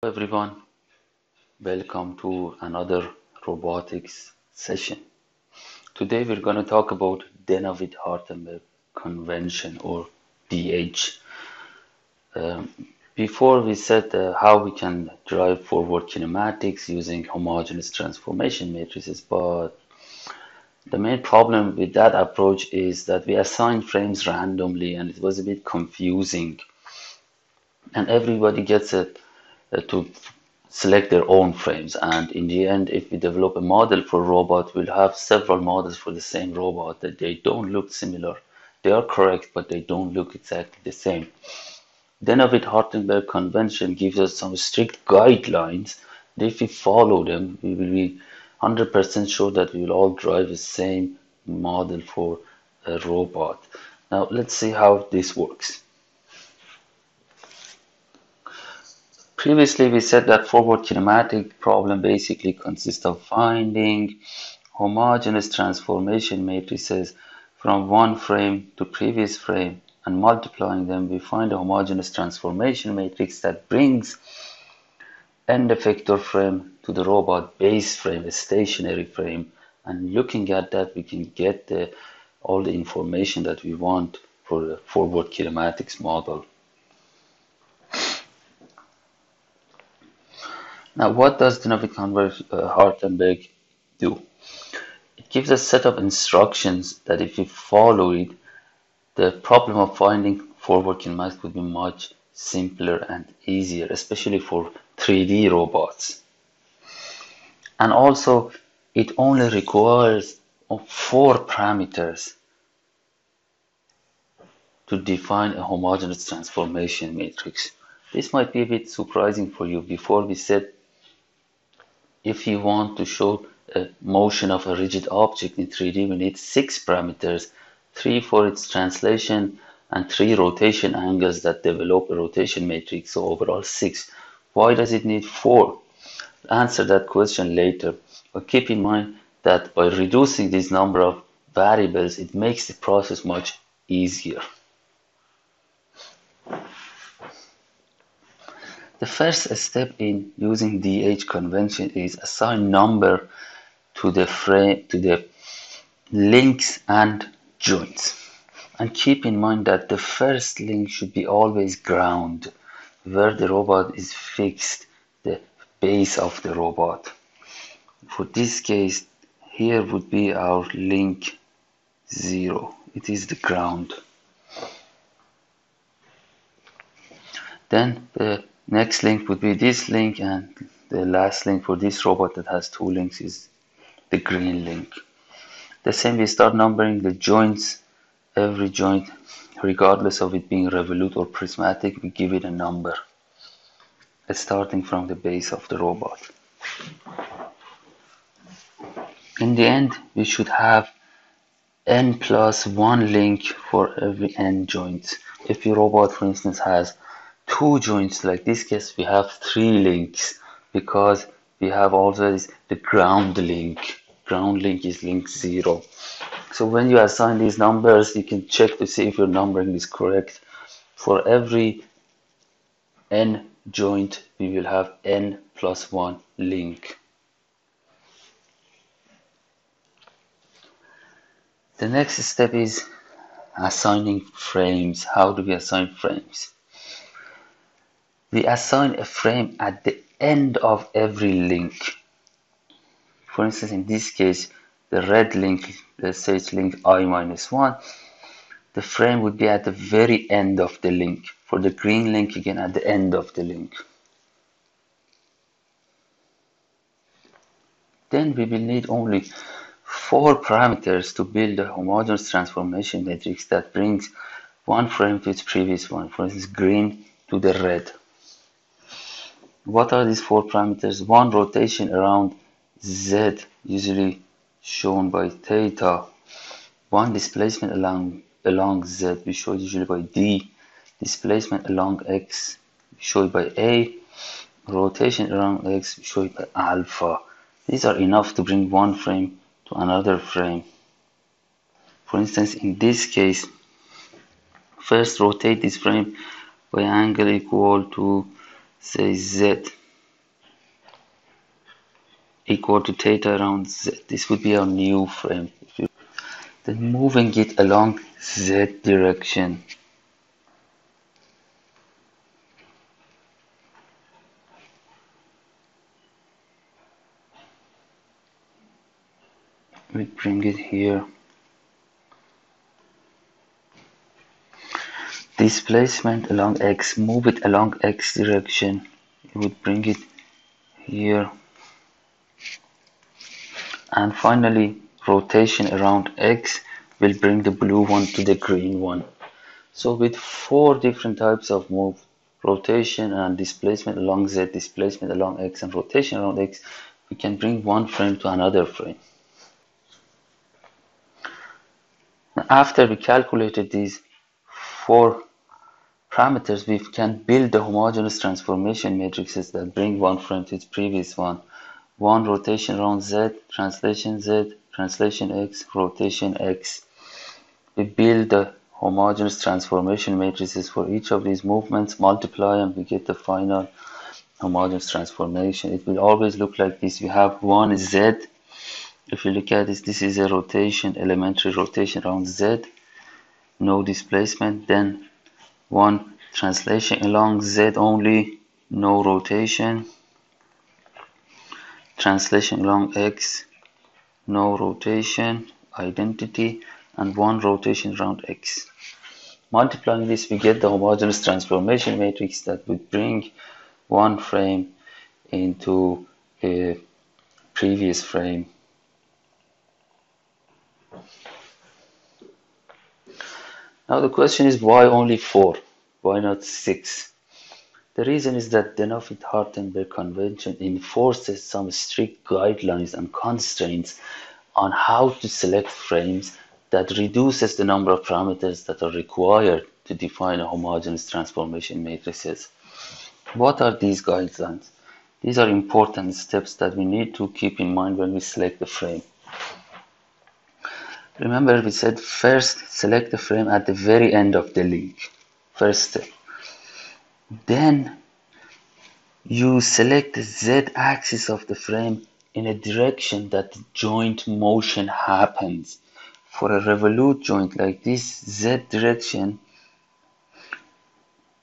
Hello everyone, welcome to another robotics session. Today we're going to talk about Denavit-Hartenberg convention or DH. Um, Before we said how we can drive forward kinematics using homogeneous transformation matrices, but the main problem with that approach is that we assign frames randomly and it was a bit confusing and everybody gets to select their own frames, and in the end if we develop a model for a robot, we'll have several models for the same robot that they don't look similar. They are correct, but they don't look exactly the same. Denavit-Hartenberg convention gives us some strict guidelines, and if we follow them, we will be 100% sure that we will all drive the same model for a robot. Now let's see how this works. Previously, we said that forward kinematic problem basically consists of finding homogeneous transformation matrices from one frame to previous frame and multiplying them. We find a homogeneous transformation matrix that brings end effector frame to the robot base frame, a stationary frame, and looking at that, we can get all the information that we want for the forward kinematics model. Now, what does Denavit-Hartenberg do? It gives a set of instructions that if you follow it, the problem of finding forward kinematics would be much simpler and easier, especially for 3D robots. And also, it only requires 4 parameters to define a homogeneous transformation matrix. This might be a bit surprising for you. Before we said if you want to show a motion of a rigid object in 3D, we need 6 parameters, 3 for its translation and 3 rotation angles that develop a rotation matrix, so overall 6. Why does it need 4? Answer that question later, but keep in mind that by reducing this number of variables, it makes the process much easier. The first step in using DH convention is assign number to the frame, to the links and joints. And keep in mind that the first link should be always ground, where the robot is fixed, the base of the robot. For this case, here would be our link 0. It is the ground. Then the next link would be this link, and the last link for this robot that has 2 links is the green link. The same, we start numbering the joints. Every joint, regardless of it being revolute or prismatic, we give it a number, starting from the base of the robot. In the end, we should have n plus 1 link for every n joints. If your robot, for instance, has 2 joints, like this case, we have 3 links because we have always the ground link. Ground link is link 0. So when you assign these numbers, you can check to see if your numbering is correct. For every n joint, we will have n plus 1 link. The next step is assigning frames. How do we assign frames? We assign a frame at the end of every link. For instance, in this case, the red link, let's say it's link I-1, the frame would be at the very end of the link. For the green link, again at the end of the link. Then we will need only 4 parameters to build a homogeneous transformation matrix that brings one frame to its previous one. For instance, green to the red. What are these 4 parameters? 1 rotation around Z, usually shown by theta. 1 displacement along Z, we show it usually by D. Displacement along X, we show it by A. Rotation around X, we show it by alpha. These are enough to bring one frame to another frame. For instance, in this case, first rotate this frame by angle equal to, say, Z. equal to theta around z. This would be our new frame. Then moving it along z direction. We bring it here. Displacement along x, move it along x direction. You would bring it here. And finally, rotation around x will bring the blue one to the green one. So with 4 different types of move, rotation and displacement along z, displacement along x, and rotation around x, we can bring one frame to another frame. After we calculated these 4 parameters, we can build the homogeneous transformation matrices that bring one frame to its previous one. One rotation around z, translation x, rotation x. We build the homogeneous transformation matrices for each of these movements, multiply, and we get the final homogeneous transformation. It will always look like this. We have one z. If you look at this, this is a rotation, elementary rotation around z, no displacement. Then one translation along z only, no rotation. Translation along x, no rotation, identity, and one rotation around x. Multiplying this, we get the homogeneous transformation matrix that would bring one frame into a previous frame. Now the question is, why only 4? Why not 6? The reason is that Denavit-Hartenberg convention enforces some strict guidelines and constraints on how to select frames that reduces the number of parameters that are required to define a homogeneous transformation matrices. What are these guidelines? These are important steps that we need to keep in mind when we select the frame. Remember, we said first select the frame at the very end of the link. First step. Then you select the z-axis of the frame in a direction that the joint motion happens. For a revolute joint like this, z direction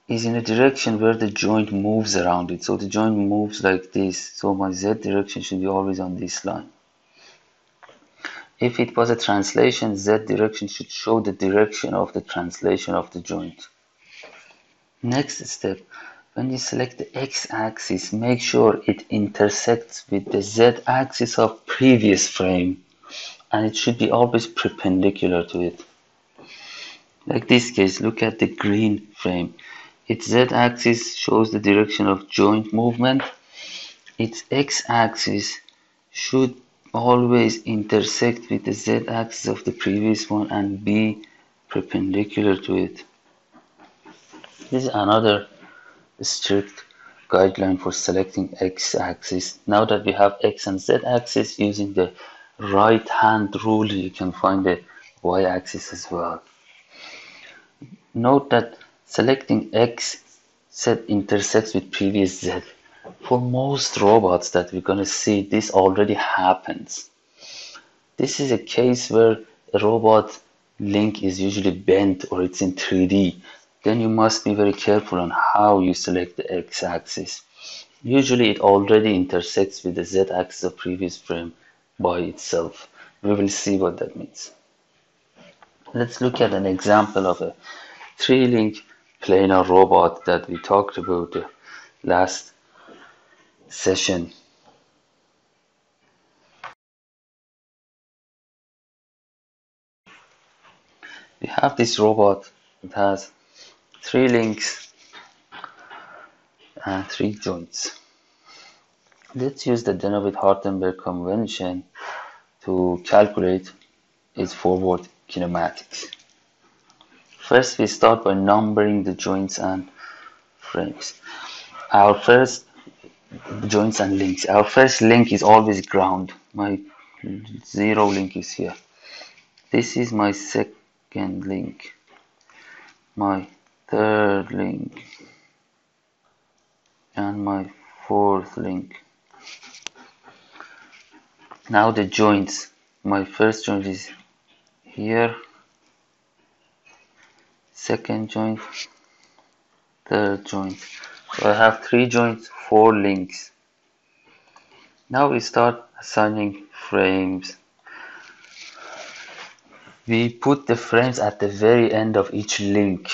is in a direction where the joint moves around it. So the joint moves like this. So my z direction should be always on this line. If it was a translation, z direction should show the direction of the translation of the joint. Next step, when you select the x-axis, make sure it intersects with the z-axis of previous frame, and it should be always perpendicular to it. Like this case, look at the green frame. Its z-axis shows the direction of joint movement. Its x-axis should always intersect with the z-axis of the previous one and be perpendicular to it. This is another strict guideline for selecting x-axis. Now that we have x and z-axis, using the right hand rule, you can find the y-axis as well. Note that selecting x z intersects with previous z. For most robots that we're going to see, this already happens. This is a case where a robot link is usually bent or it's in 3D. Then you must be very careful on how you select the x-axis. Usually it already intersects with the z-axis of previous frame by itself. We will see what that means. Let's look at an example of a 3-link planar robot that we talked about last session. We have this robot that has 3 links and 3 joints. Let's use the Denavit-Hartenberg convention to calculate its forward kinematics. First, we start by numbering the joints and frames. Our first joints and links. Our first link is always ground. My 0 link is here. This is my second link. My third link. And my fourth link. Now the joints. My first joint is here, second joint, third joint. So I have 3 joints, 4 links. Now we start assigning frames. We put the frames at the very end of each link.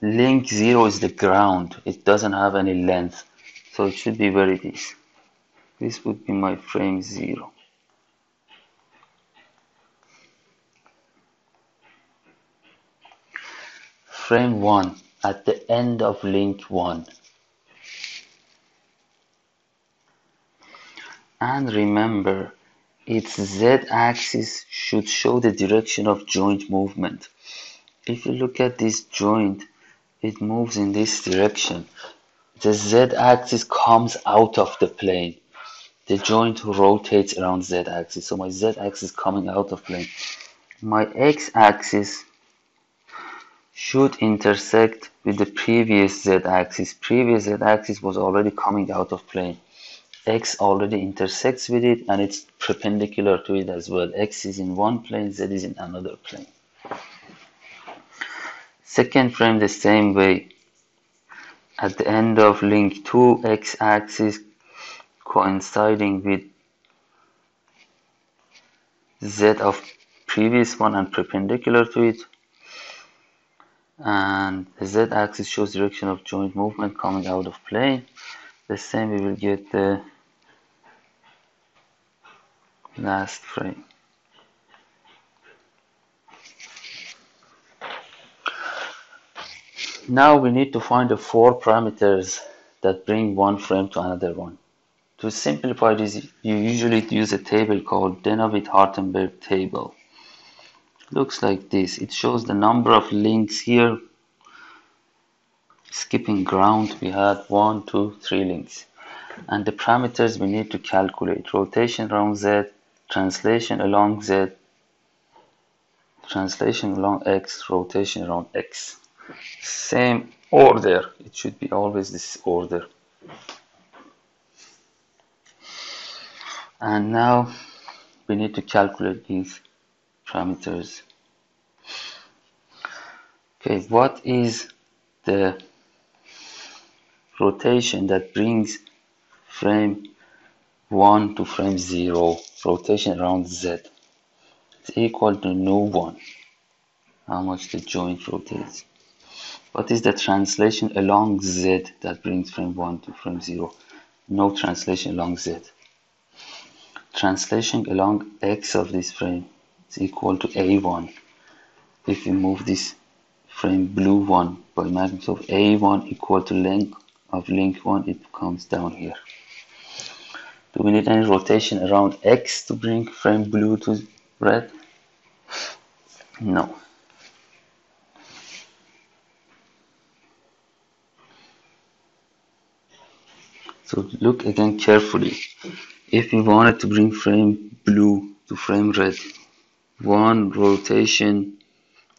Link 0 is the ground. It doesn't have any length. So it should be where it is. This would be my frame 0. Frame 1 at the end of link 1. And remember, its z-axis should show the direction of joint movement. If you look at this joint, it moves in this direction. The z-axis comes out of the plane. The joint rotates around z-axis. So my z-axis is coming out of plane. My x-axis should intersect with the previous z-axis. Previous z-axis was already coming out of plane. X already intersects with it and it's perpendicular to it as well. X is in one plane, Z is in another plane. Second frame the same way. At the end of link 2, x-axis coinciding with Z of previous one and perpendicular to it. And the Z-axis shows direction of joint movement coming out of plane. The same we will get the last frame. Now we need to find the 4 parameters that bring one frame to another one. To simplify this, you usually use a table called Denavit-Hartenberg table. Looks like this. It shows the number of links here. Skipping ground, we had 1, 2, 3 links. And the parameters we need to calculate: rotation around Z, translation along Z, translation along X, rotation around X. Same order. It should be always this order. And now we need to calculate these parameters. Okay, what is the rotation that brings frame 1 to frame 0, rotation around Z? It's equal to nu1, how much the joint rotates. What is the translation along Z that brings frame 1 to frame 0? No translation along Z. Translation along X of this frame is equal to A1. If we move this frame blue 1 by magnitude of A1 equal to length of link 1, it comes down here. Do we need any rotation around X to bring frame blue to red? No. So look again carefully. If we wanted to bring frame blue to frame red, one rotation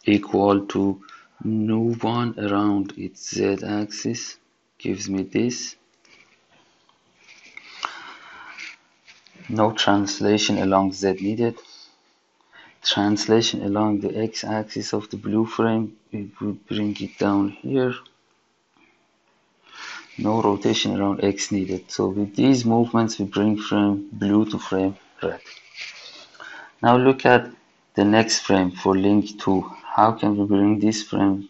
equal to nu1 around its z-axis gives me this. No translation along Z needed. Translation along the x-axis of the blue frame, we would bring it down here. No rotation around X needed. So with these movements, we bring frame blue to frame red. Now look at the next frame for link 2. How can we bring this frame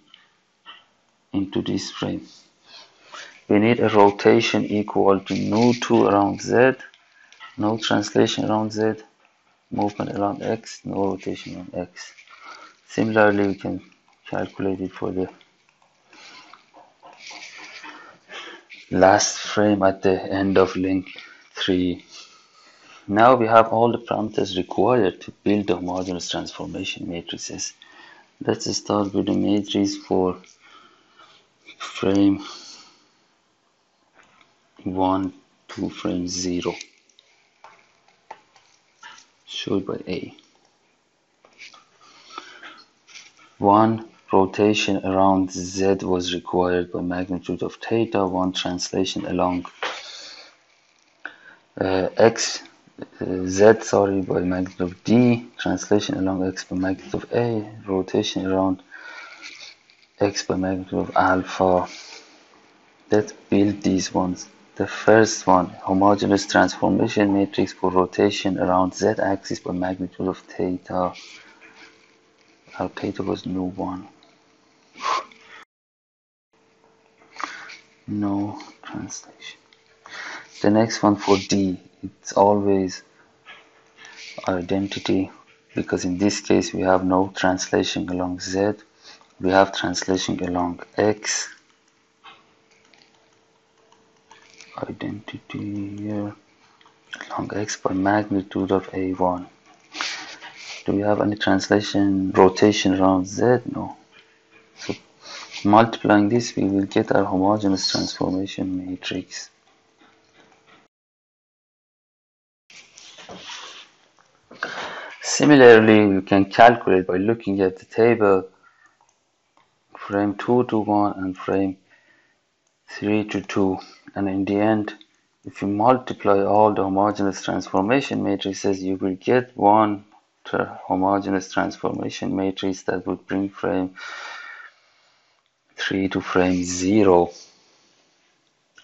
into this frame? We need a rotation equal to nu2 around Z. No translation around Z. Movement around X. No rotation around X. Similarly, we can calculate it for the last frame at the end of link 3. Now we have all the parameters required to build the homogeneous transformation matrices. Let's start with the matrix for frame 1 to frame 0, showed by A. 1 rotation around Z was required by magnitude of theta. 1 translation along X Z by magnitude of D, translation along X by magnitude of A, rotation around X by magnitude of alpha. Let's build these ones. The first one, homogeneous transformation matrix for rotation around Z-axis by magnitude of theta. Our theta was no 1. No translation. The next one for D, it's always identity, because in this case we have no translation along Z, we have translation along X. Identity here along X by magnitude of A1. Do we have any translation rotation around Z? No. So multiplying this, we will get our homogeneous transformation matrix. Similarly, you can calculate by looking at the table frame 2 to 1 and frame 3 to 2, and in the end, if you multiply all the homogeneous transformation matrices, you will get one homogeneous transformation matrix that would bring frame 3 to frame 0,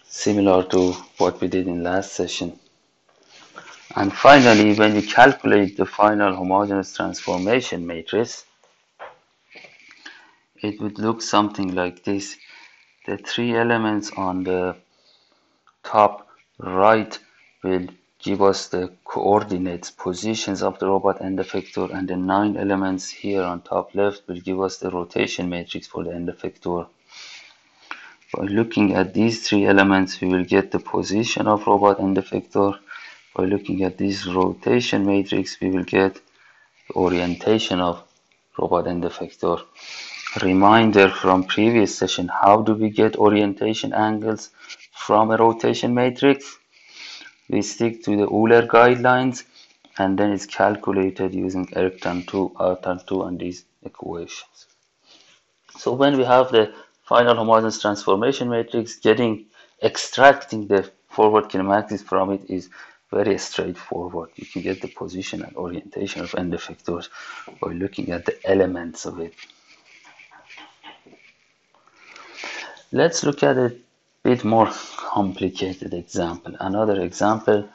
similar to what we did in last session. And finally, when you calculate the final homogeneous transformation matrix, it would look something like this. The three elements on the top right will give us the coordinates, positions of the robot end effector, and the 9 elements here on top left will give us the rotation matrix for the end effector. By looking at these 3 elements, we will get the position of robot end effector. By looking at this rotation matrix, we will get the orientation of robot end effector. Reminder from previous session, how do we get orientation angles from a rotation matrix? We stick to the Euler guidelines, and then it's calculated using arctan 2, arctan 2 and these equations. So when we have the final homogeneous transformation matrix, extracting the forward kinematics from it is very straightforward. You can get the position and orientation of end effectors by looking at the elements of it. Let's look at a bit more complicated example. Another example,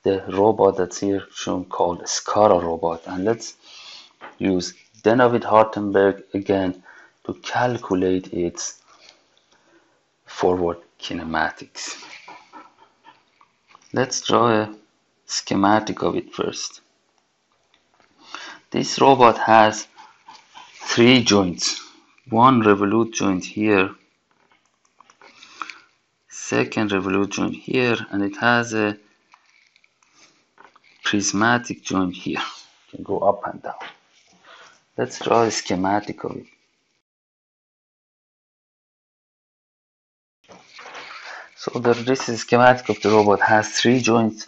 the robot that's here shown called SCARA robot. And let's use Denavit-Hartenberg again to calculate its forward kinematics. Let's draw a schematic of it first. This robot has 3 joints. One revolute joint here, second revolute joint here, and it has a prismatic joint here. You can go up and down. Let's draw a schematic of it. So this is a schematic of the robot. Has 3 joints,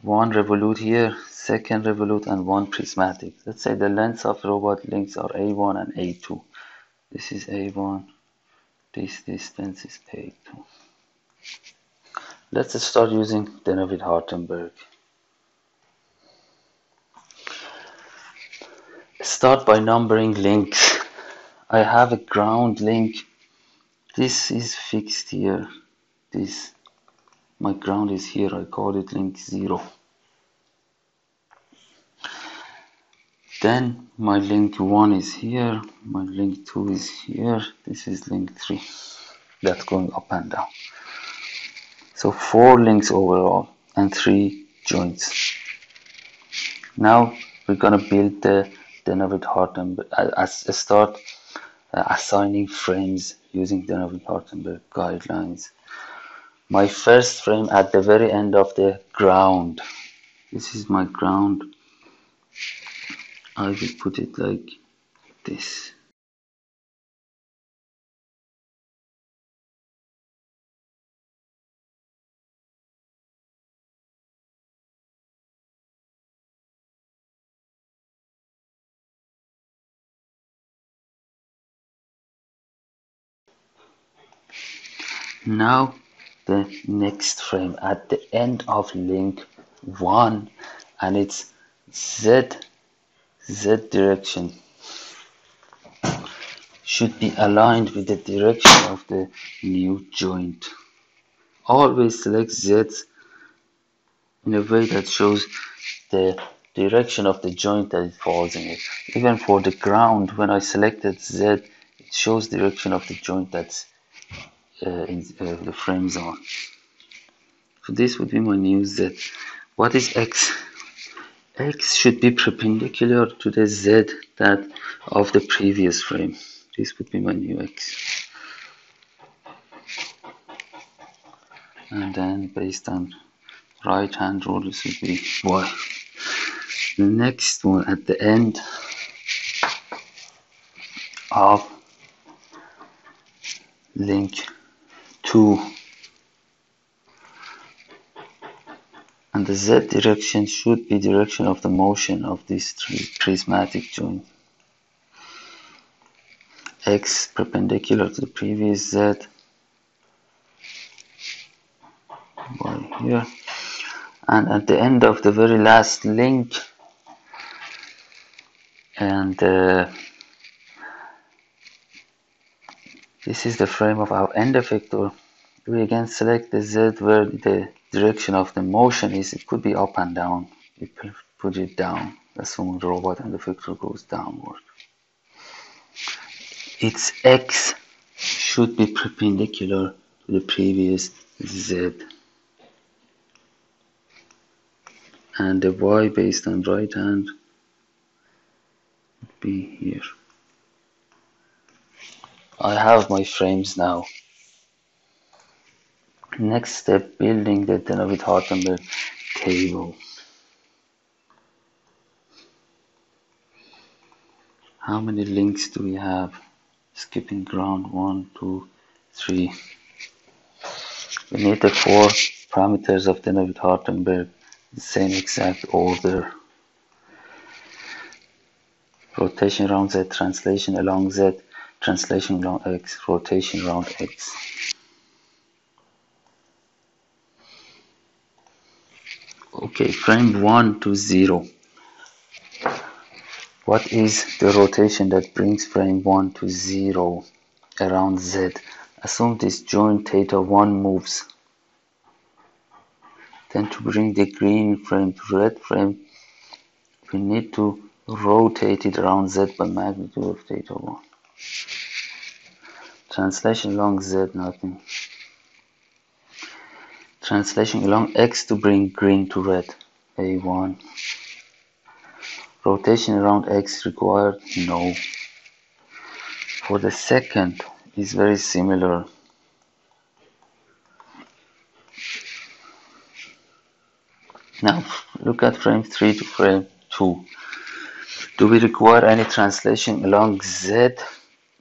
1 revolute here, second revolute, and 1 prismatic. Let's say the lengths of the robot links are A1 and A2. This is A1, this distance is A2. Let's start using Denavit-Hartenberg. Start by numbering links. I have a ground link. This is fixed here. My ground is here. I call it link 0. Then my link 1 is here. My link 2 is here. This is link 3. That's going up and down. So 4 links overall and 3 joints. Now we're gonna build the Denavit-Hartenberg start assigning frames using Denavit-Hartenberg guidelines. My first frame at the very end of the ground. This is my ground. I will put it like this. Now the next frame at the end of link 1 and its z direction should be aligned with the direction of the new joint. Always select z in a way that shows the direction of the joint that it falls in it. Even for the ground, when I selected Z, it shows direction of the joint that's in the frame zone. So this would be my new Z. What is X? X should be perpendicular to the Z that of the previous frame. This would be my new X. And then based on right hand rule, this would be Y. The next one at the end of link 2, and the Z direction should be direction of the motion of this prismatic joint. X perpendicular to the previous Z, Y here, and at the end of the very last link, and this is the frame of our end effector. We again select the Z where the direction of the motion is. It could be up and down. We put it down, assuming the robot end effector goes downward. Its X should be perpendicular to the previous Z. And the Y based on right hand would be here. I have my frames now. Next step, building the Denavit-Hartenberg table. How many links do we have? Skipping ground, 1, 2, 3. We need the 4 parameters of Denavit-Hartenberg, the same exact order. Rotation around Z, translation along Z, translation along X, rotation around X. Okay, frame 1 to 0. What is the rotation that brings frame 1 to 0 around Z? Assume this joint theta 1 moves. Then to bring the green frame to red frame, we need to rotate it around Z by magnitude of theta 1. Translation along Z, nothing. Translation along X to bring green to red, A1. Rotation around X required, no. For the second, is very similar. Now look at frame 3 to frame 2. Do we require any translation along Z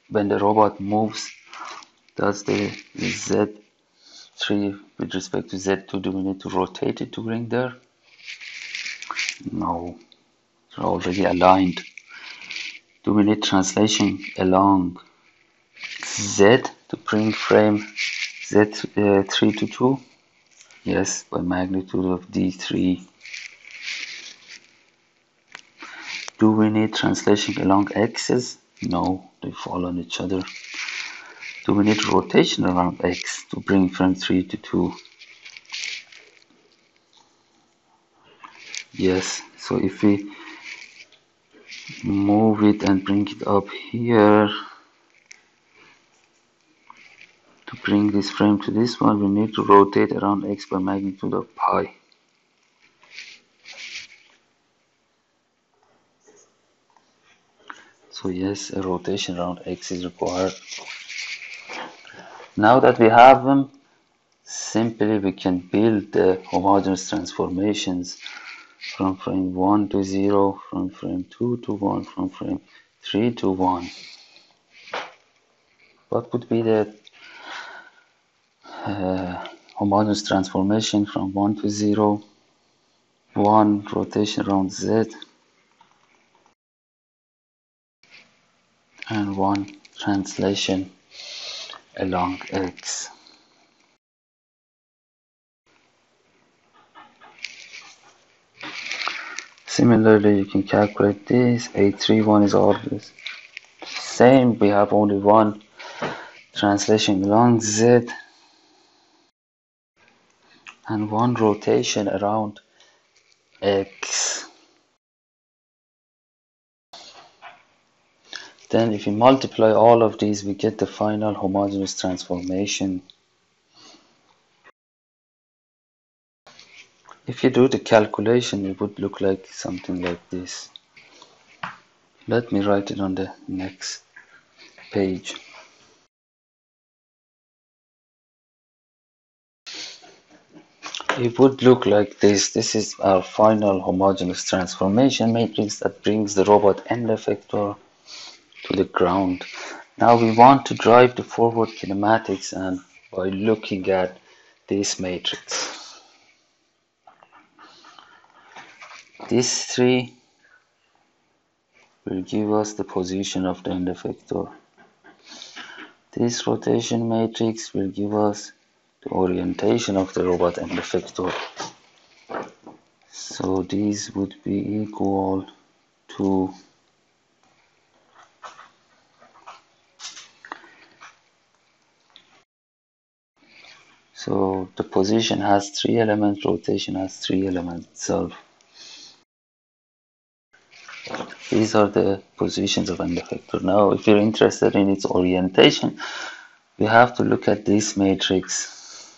when the robot moves? Does the Z3 with respect to Z2, do we need to rotate it to bring there? No, they're already aligned. Do we need translation along Z to bring frame Z3 to 2? Yes, by magnitude of D3. Do we need translation along X's? No, they fall on each other. Do we need rotation around X to bring frame 3 to 2? Yes, so if we move it and bring it up here, to bring this frame to this one, we need to rotate around X by magnitude of pi. So yes, a rotation around X is required. Now that we have them, simply we can build the homogeneous transformations from frame 1 to 0, from frame 2 to 1, from frame 3 to 1. What would be the homogeneous transformation from 1 to 0? 1 rotation around Z, and 1 translation along X. Similarly, you can calculate this. 831 is always same. We have only one translation along Z and one rotation around X. Then if you multiply all of these, we get the final homogeneous transformation. If you do the calculation, it would look like something like this. Let me write it on the next page. It would look like this. This is our final homogeneous transformation matrix that brings the robot end effector to the ground. Now we want to drive the forward kinematics, and by looking at this matrix. These three will give us the position of the end effector. This rotation matrix will give us the orientation of the robot end effector. So these would be equal to so the position has 3 elements, rotation has 3 elements itself. These are the positions of end effector. Now if you're interested in its orientation, we have to look at this matrix.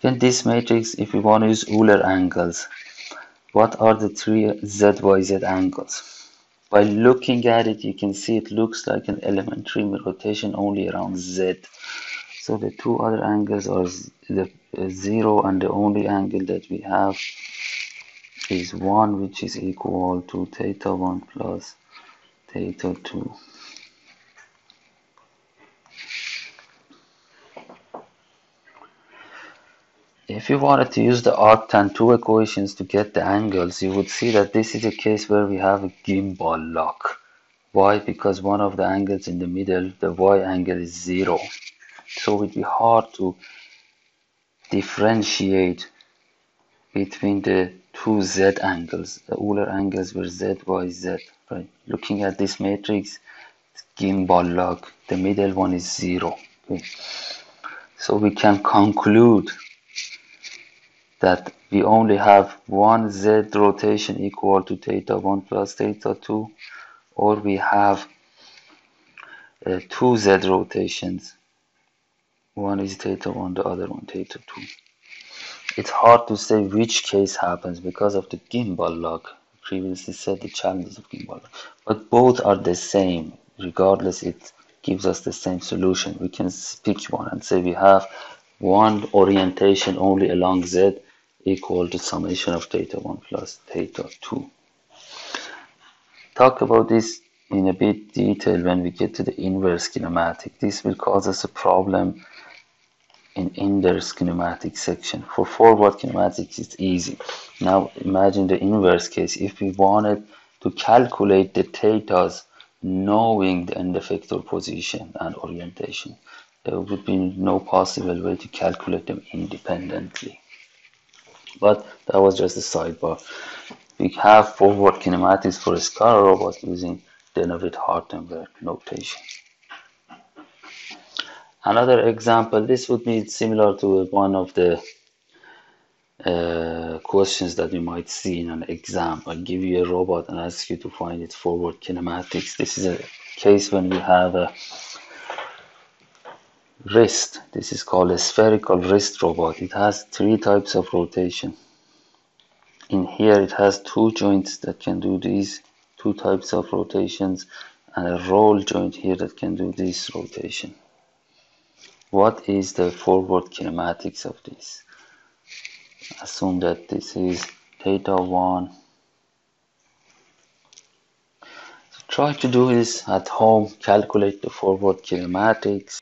Again, this matrix, if we want to use Euler angles, what are the 3 ZYZ angles? By looking at it, you can see it looks like an elementary rotation only around Z. So the 2 other angles are the 0, and the only angle that we have is 1, which is equal to theta 1 plus theta 2. If you wanted to use the arctan2 equations to get the angles, you would see that this is a case where we have a gimbal lock. Why? Because one of the angles in the middle, the y angle, is 0. So it would be hard to differentiate between the two z angles. The Euler angles were z, y, z. Right? Looking at this matrix, it's gimbal lock. The middle one is 0. Okay? So we can conclude that we only have one z rotation equal to theta 1 plus theta 2, or we have two z rotations. One is theta 1, the other one theta 2. It's hard to say which case happens because of the gimbal lock. I previously said the challenges of gimbal lock. But both are the same. Regardless, it gives us the same solution. We can pick one and say we have one orientation only along z equal to summation of theta 1 plus theta 2. Talk about this in a bit detail when we get to the inverse kinematic. This will cause us a problem in inverse kinematic section. For forward kinematics, it's easy. Now imagine the inverse case. If we wanted to calculate the thetas knowing the end effector position and orientation, there would be no possible way to calculate them independently. But that was just a sidebar. We have forward kinematics for a scalar robot using Denavit-Hartenberg notation. Another example, this would be similar to one of the questions that you might see in an exam. I'll give you a robot and ask you to find its forward kinematics. This is a case when we have a wrist. This is called a spherical wrist robot. It has 3 types of rotation. In here it has 2 joints that can do these 2 types of rotations, and a roll joint here that can do this rotation. What is the forward kinematics of this? Assume that this is theta 1. So try to do this at home, calculate the forward kinematics.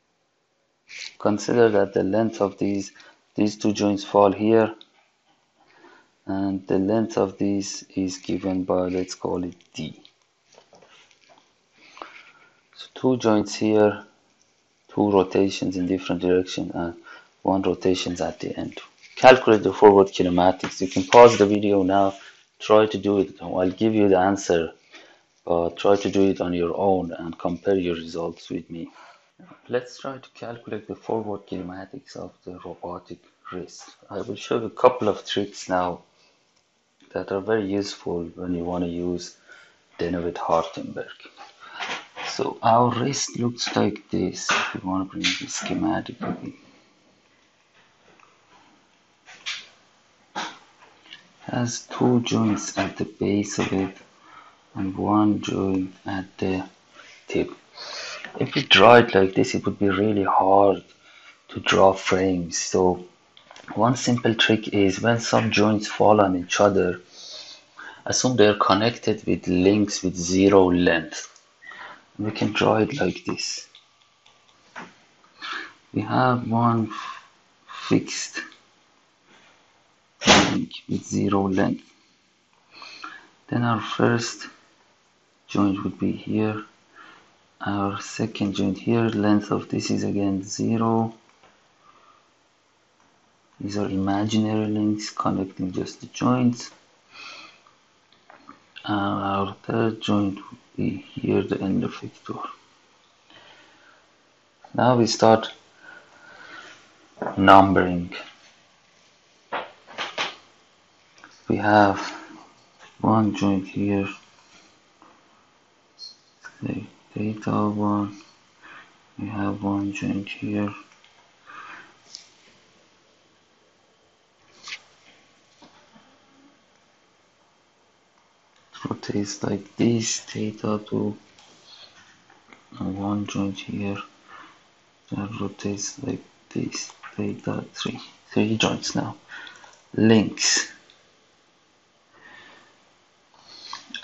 Consider that the length of these 2 joints fall here, and the length of these is given by, let's call it D. So 2 joints here, 2 rotations in different direction, and 1 rotations at the end. Calculate the forward kinematics. You can pause the video now, try to do it. I'll give you the answer, but try to do it on your own and compare your results with me. Let's try to calculate the forward kinematics of the robotic wrist. I will show you a couple of tricks now that are very useful when you want to use Denavit-Hartenberg. So our wrist looks like this. If you want to bring the schematic again. Has two joints at the base of it and one joint at the tip. If we draw it like this, it would be really hard to draw frames. So one simple trick is when some joints fall on each other, assume they are connected with links with zero length. We can draw it like this. We have one fixed link with zero length. Then our first joint would be here. Our second joint here, length of this is again 0. These are imaginary links connecting just the joints. And our third joint would be here, the end effector. Now we start numbering. We have one joint here, say theta 1. We have one joint here. It rotates like this, theta 2. And one joint here that rotates like this, theta 3. 3 joints now. Links.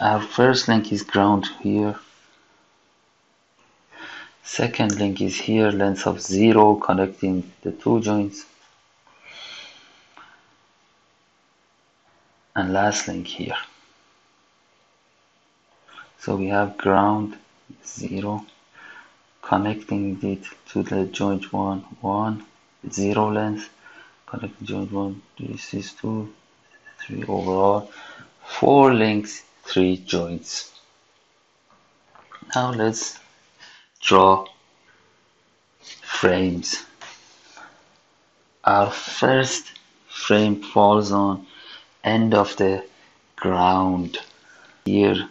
Our first link is ground here. Second link is here, length of 0 connecting the two joints. And last link here. So we have ground 0 connecting it to the joint 1, 1, 0 length, connecting joint 1, this is 2, 3 overall, 4 links, 3 joints. Now let's draw frames. Our first frame falls on end of the ground here,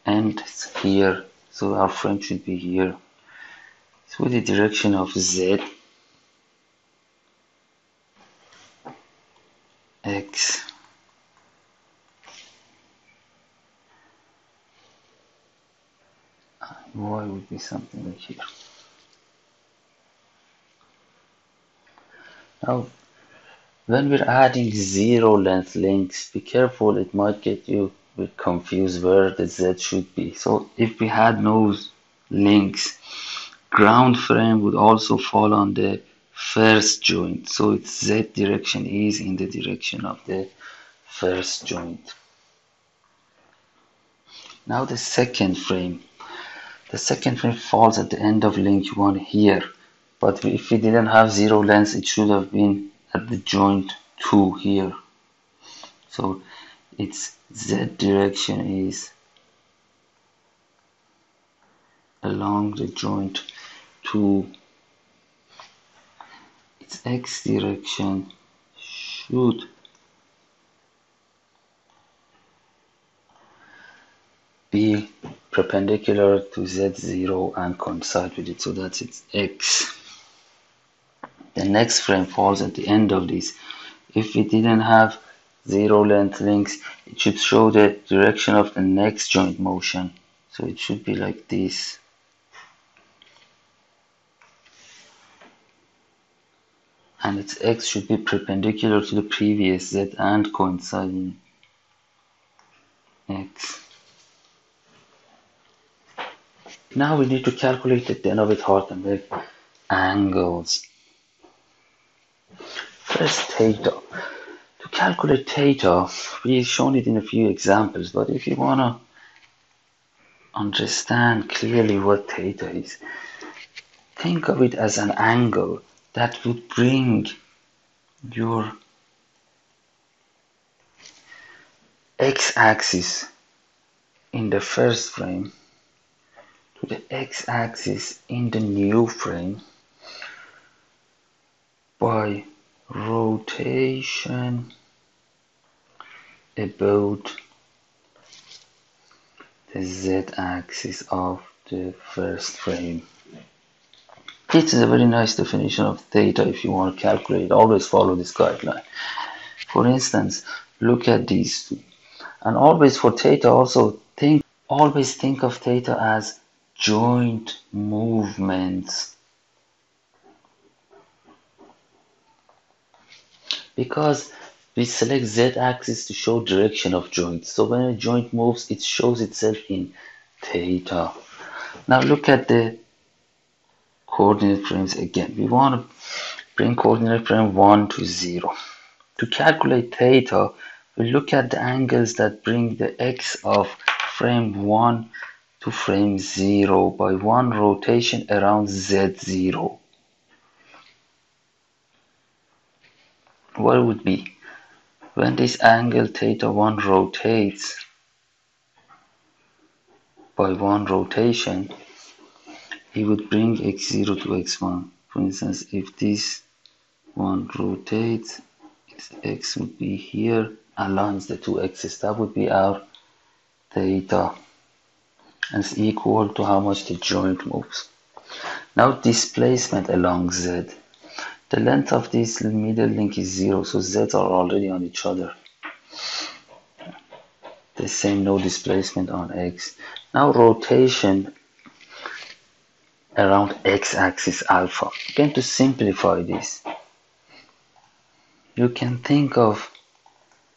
ends here, so our frame should be here. So with the direction of Z, X, and Y would be something like here. Now, when we're adding zero length links, be careful, it might get you a bit confused where the Z should be. So if we had no links, ground frame would also fall on the first joint. So its Z direction is in the direction of the first joint. Now the second frame. The second frame falls at the end of link 1 here. But if we didn't have zero length, it should have been at the joint 2 here. So its Z direction is along the joint 2. Its X direction should be perpendicular to Z0 and coincide with it. So that's its X. The next frame falls at the end of this. If we didn't have zero length links, it should show the direction of the next joint motion. So it should be like this. And its X should be perpendicular to the previous Z and coinciding X. Now we need to calculate the Denavit-Hartenberg angles. First, theta. To calculate theta, we've shown it in a few examples, but if you want to understand clearly what theta is, think of it as an angle that would bring your x-axis in the first frame to the x-axis in the new frame by rotation about the z-axis of the first frame. This is a very nice definition of theta if you want to calculate. Always follow this guideline. For instance, look at these two. And always for theta also always think of theta as joint movements. Because we select z-axis to show direction of joints. So when a joint moves, it shows itself in theta. Now look at the coordinate frames again. We want to bring coordinate frame 1 to 0. To calculate theta, we look at the angles that bring the x of frame 1 to frame 0 by one rotation around z0. What would be? When this angle theta 1 rotates by one rotation, it would bring x0 to x1. For instance, if this one rotates, x would be here, aligns the two x's. That would be our theta, and it's equal to how much the joint moves. Now displacement along z. The length of this middle link is 0, so z's are already on each other. The same, no displacement on x. Now rotation around x-axis alpha. Again, to simplify this, you can think of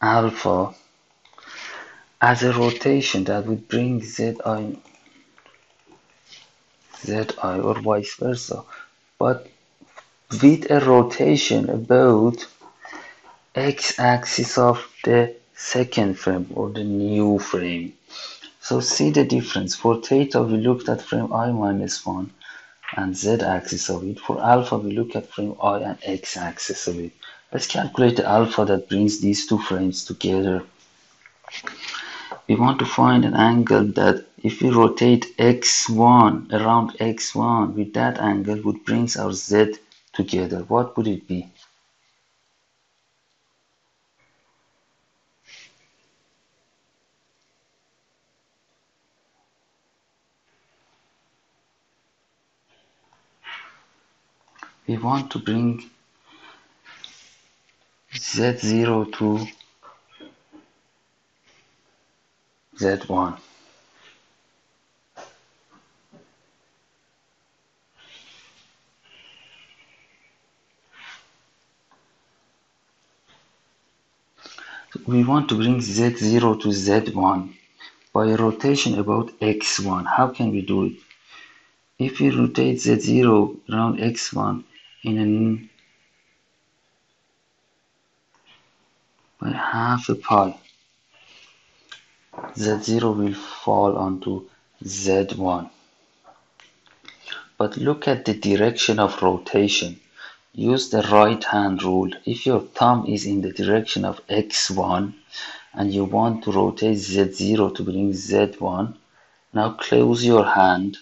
alpha as a rotation that would bring zi or vice versa, but with a rotation about x-axis of the second frame or the new frame. So see the difference. For theta we looked at frame I minus 1 and z-axis of it. For alpha we look at frame I and x-axis of it. Let's calculate the alpha that brings these two frames together. We want to find an angle that if we rotate x1 around x1 with that angle would bring our z together. What would it be? We want to bring z0 to z1. We want to bring z0 to z1 by a rotation about x1. How can we do it? If we rotate z0 around x1 by half a pi, z0 will fall onto z1. But look at the direction of rotation. Use the right hand rule. If your thumb is in the direction of x1 and you want to rotate z0 to bring z1, now close your hand.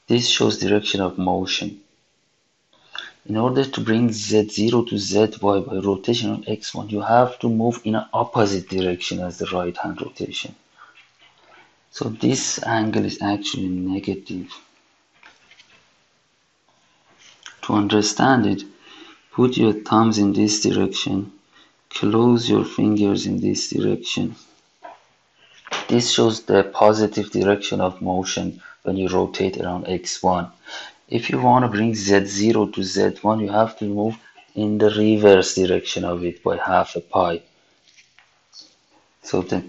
This shows direction of motion. In order to bring z0 to zy by rotation on x1, you have to move in an opposite direction as the right hand rotation. So this angle is actually negative. To understand it, put your thumbs in this direction, close your fingers in this direction. This shows the positive direction of motion when you rotate around x1. If you want to bring z0 to z1, you have to move in the reverse direction of it by half a pi. So the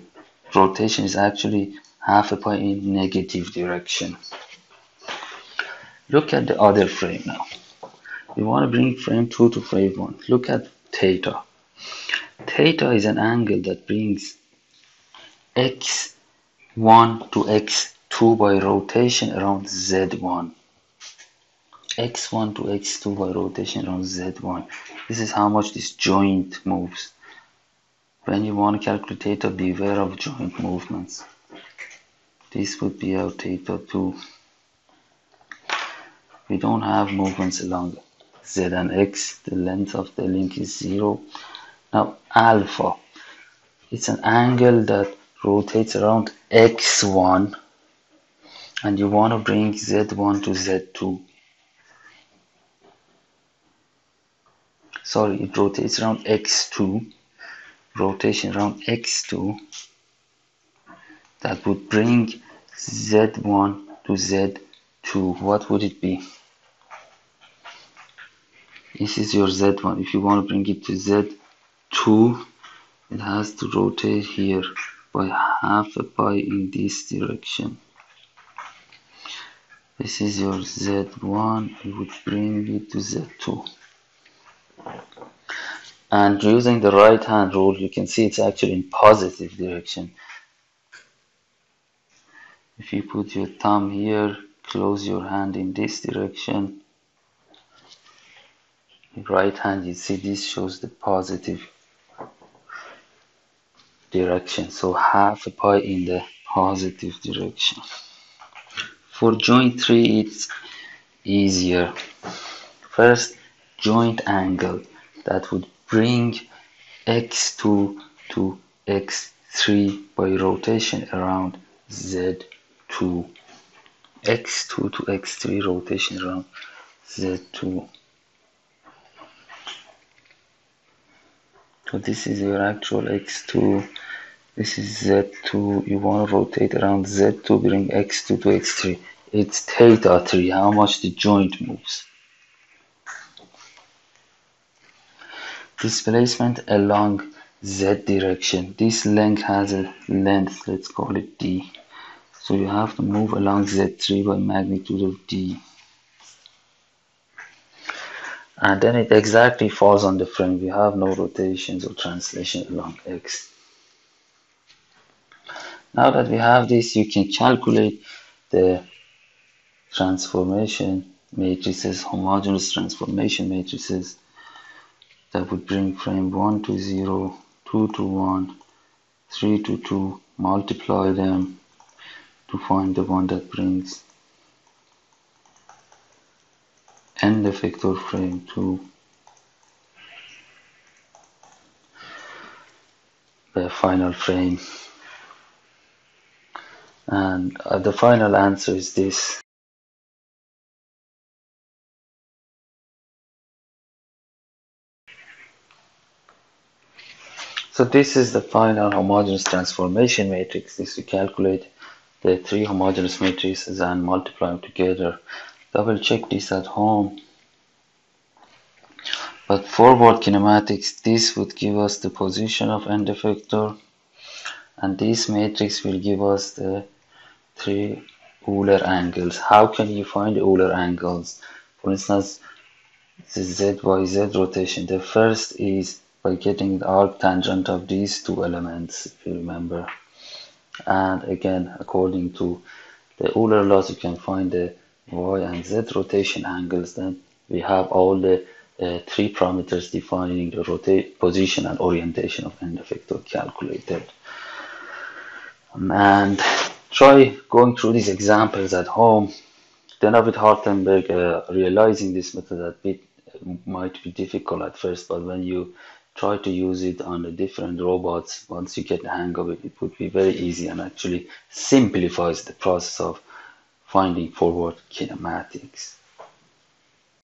rotation is actually half a pi in negative direction. Look at the other frame now. We want to bring frame 2 to frame 1. Look at theta. Theta is an angle that brings x1 to x2 by rotation around z1. x1 to x2 by rotation around z1. This is how much this joint moves. When you want to calculate theta, beware of joint movements. This would be our theta 2. We don't have movements along z and x. The length of the link is 0. Now alpha, it's an angle that rotates around x1, and you want to bring z1 to z2. Sorry, it rotates around x2. Rotation around x2, that would bring z1 to z2. What would it be? This is your z1. If you want to bring it to z2, it has to rotate here by half a pi in this direction. This is your z1. You would bring it to z2. And using the right hand rule, you can see it's actually in positive direction. If you put your thumb here, close your hand in this direction, right hand, you see this shows the positive direction, so half a pi in the positive direction. For joint 3, it's easier. First, joint angle, that would bring x2 to x3 by rotation around z2. x2 to x3 rotation around z2. So this is your actual x2, this is z2. You want to rotate around z2, bring x2 to x3. It's theta 3, how much the joint moves. Displacement along z direction. This length has a length, let's call it d. So you have to move along z3 by magnitude of d. And then it exactly falls on the frame. We have no rotations or translation along x. Now that we have this, you can calculate the transformation matrices, homogeneous transformation matrices, that would bring frame 1 to 0, 2 to 1, 3 to 2, multiply them to find the one that brings end effector frame to the final frame. And the final answer is this. So this is the final homogeneous transformation matrix. This we calculate the 3 homogeneous matrices and multiply them together. Double check this at home. But forward kinematics, this would give us the position of end effector, and this matrix will give us the 3 Euler angles. How can you find the Euler angles? For instance, the ZYZ rotation. The first is by getting the arctangent of these 2 elements, if you remember. And again, according to the Euler laws, you can find the Y and Z rotation angles. Then we have all the 3 parameters defining the position and orientation of end effector calculated. And try going through these examples at home. Denavit-Hartenberg, realizing this method a bit might be difficult at first, but when you try to use it on the different robots, once you get the hang of it, it would be very easy and actually simplifies the process of finding forward kinematics.